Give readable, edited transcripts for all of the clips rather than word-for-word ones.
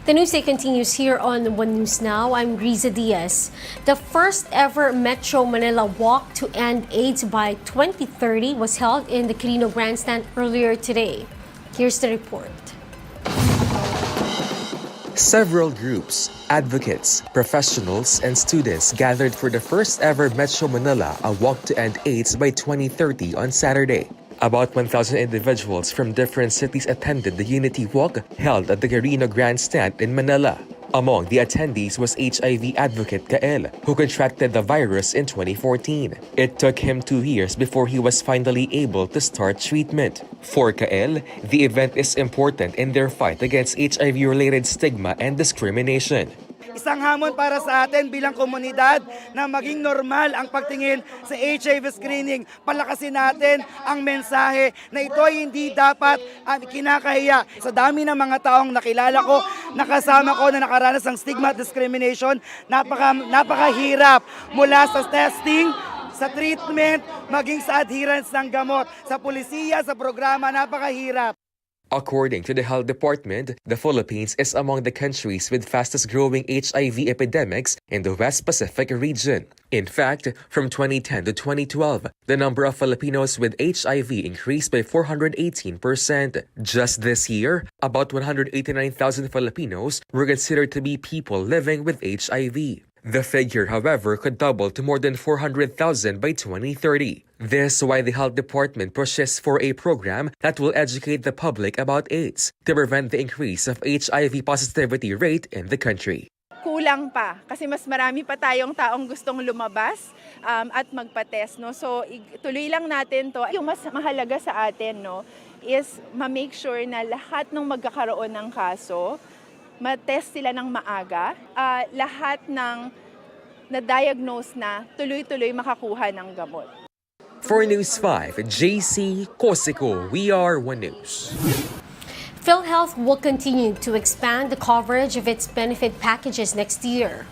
The news day continues here on One News Now. I'm Riza Diaz. The first ever Metro Manila Walk to End AIDS by 2030 was held in the Quirino Grandstand earlier today. Here's the report. Several groups, advocates, professionals, and students gathered for the first ever Metro Manila A Walk to End AIDS by 2030 on Saturday. About 1,000 individuals from different cities attended the Unity Walk held at the Quirino Grandstand in Manila. Among the attendees was HIV advocate Kael, who contracted the virus in 2014. It took him 2 years before he was finally able to start treatment. For Kael, the event is important in their fight against HIV-related stigma and discrimination. Isang hamon para sa atin bilang komunidad na maging normal ang pagtingin sa HIV screening. Palakasin natin ang mensahe na ito ay hindi dapat kinakahiya. Sa dami ng mga taong nakilala ko, nakasama ko na nakaranas ng stigma at discrimination, napakahirap mula sa testing, sa treatment, maging sa adherence ng gamot. Sa pulisiya, sa programa, napakahirap. According to the Health Department, the Philippines is among the countries with fastest-growing HIV epidemics in the West Pacific region. In fact, from 2010 to 2012, the number of Filipinos with HIV increased by 418%. Just this year, about 189,000 Filipinos were considered to be people living with HIV. The figure, however, could double to more than 400,000 by 2030. This is why the Health Department pushes for a program that will educate the public about AIDS to prevent the increase of HIV positivity rate in the country. Kulang pa kasi mas marami pa tayong taong gustong lumabas at magpa-test, no? So tuloy lang natin to. Yung mas mahalaga sa atin, no, is ma-make sure na lahat ng magkakaroon ng kaso ma-test sila ng maaga, lahat ng na-diagnose na tuloy-tuloy makakuha ng gamot. For News 5, JC Cosico, we are One News. PhilHealth will continue to expand the coverage of its benefit packages next year.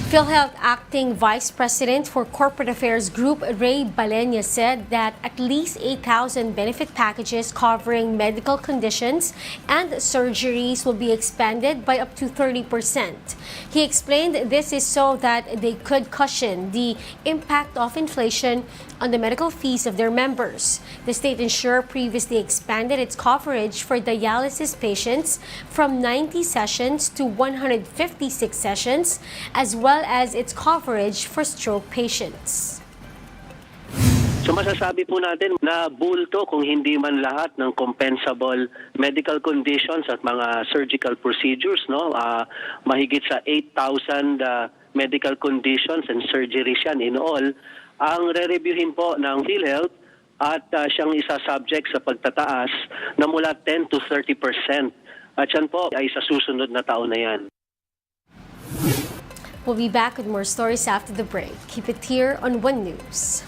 PhilHealth Acting Vice President for Corporate Affairs Group Ray Balenya said that at least 8,000 benefit packages covering medical conditions and surgeries will be expanded by up to 30%. He explained this is so that they could cushion the impact of inflation on the medical fees of their members. The state insurer previously expanded its coverage for dialysis patients from 90 sessions to 156 sessions, as well as its coverage for stroke patients. So masasabi po natin na bulto kung hindi man lahat ng compensable medical conditions at mga surgical procedures, no? Mahigit sa 8,000 medical conditions and surgeries yan in all. Ang re-reviewin po ng PhilHealth at siyang isa-subject sa pagtataas na mula 10 to 30%. At yan po ay sa susunod na taon na yan. We'll be back with more stories after the break. Keep it here on One News.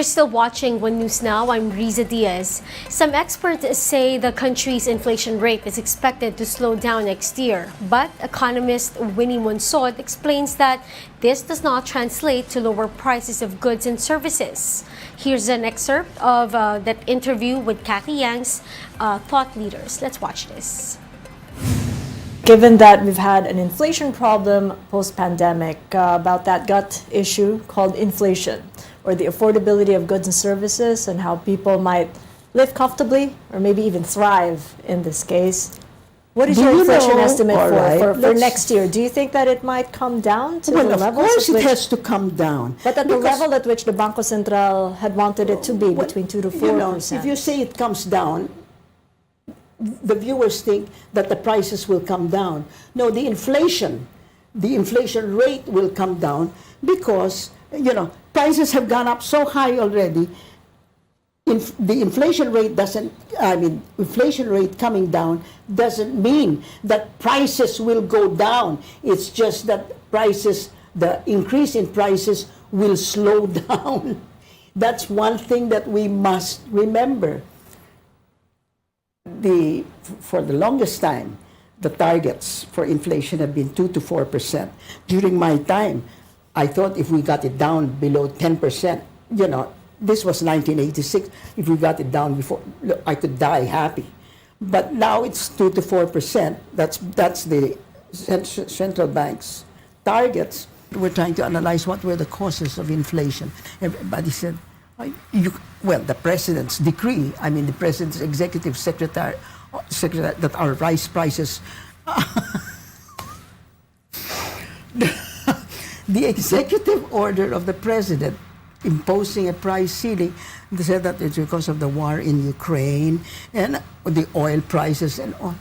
You're still watching One News Now. I'm Riza Diaz. Some experts say the country's inflation rate is expected to slow down next year. But economist Winnie Monsod explains that this does not translate to lower prices of goods and services. Here's an excerpt of that interview with Kathy Yang's thought leaders. Let's watch this. Given that we've had an inflation problem post-pandemic, about that gut issue called inflation, or the affordability of goods and services, and how people might live comfortably or maybe even thrive in this case. What is your inflation estimate for next year? Do you think that it might come down to the levels? Of course it has to come down. But at the level at which the Bangko Sentral had wanted it to be, between 2 to 4%. If you say it comes down, the viewers think that the prices will come down. No, the inflation rate will come down because, prices have gone up so high already. The inflation rate inflation rate coming down doesn't mean that prices will go down. It's just that the increase in prices will slow down. That's one thing that we must remember. For the longest time, the targets for inflation have been 2 to 4%. During my time, I thought if we got it down below 10%, this was 1986. If we got it down before, I could die happy. But now it's 2 to 4%. That's the central bank's targets. We're trying to analyze what were the causes of inflation. Everybody said, the president's decree, the president's executive secretary that our rice prices, the executive order of the president imposing a price ceiling, they said that it's because of the war in Ukraine and the oil prices and all.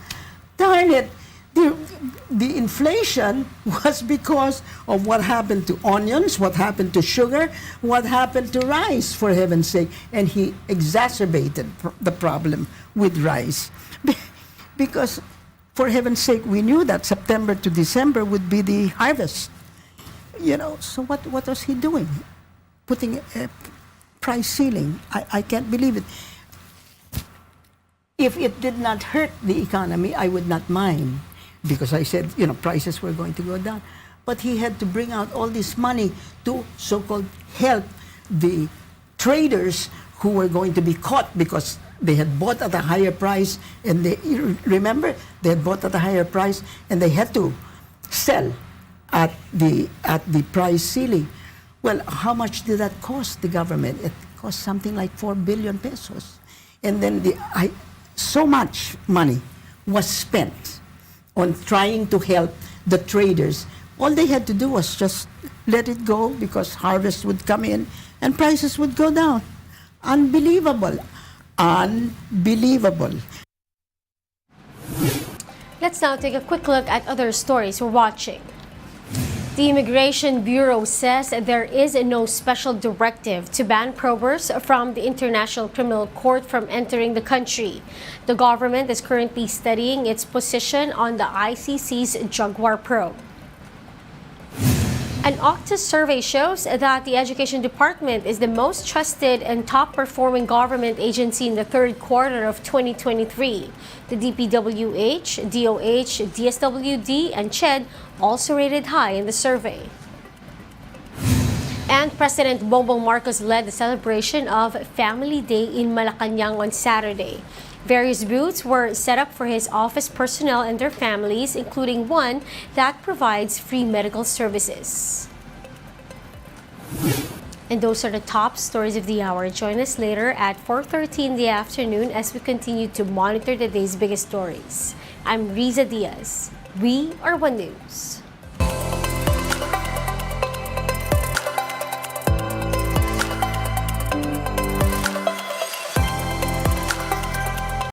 Darn it! The inflation was because of what happened to onions, what happened to sugar, what happened to rice, for heaven's sake. And he exacerbated the problem with rice. Because, for heaven's sake, we knew that September to December would be the harvest. So what was he doing? Putting a price ceiling. I can't believe it. If it did not hurt the economy, I would not mind. Because I said, prices were going to go down. But he had to bring out all this money to so-called help the traders who were going to be caught because they had bought at a higher price. And remember, they had bought at a higher price and they had to sell at the price ceiling. Well, how much did that cost the government? It cost something like 4 billion pesos. And then so much money was spent on trying to help the traders. All they had to do was just let it go because harvest would come in and prices would go down. Unbelievable. Unbelievable. Let's now take a quick look at other stories we're watching. The Immigration Bureau says there is no special directive to ban probers from the International Criminal Court from entering the country. The government is currently studying its position on the ICC's Jaguar probe. An Octus survey shows that the Education Department is the most trusted and top-performing government agency in the third quarter of 2023. The DPWH, DOH, DSWD, and CHED also rated high in the survey. And President Bongbong Marcos led the celebration of Family Day in Malacañang on Saturday. Various booths were set up for his office personnel and their families, including one that provides free medical services. And those are the top stories of the hour. Join us later at 4:30 in the afternoon as we continue to monitor the day's biggest stories. I'm Riza Diaz. We are One News.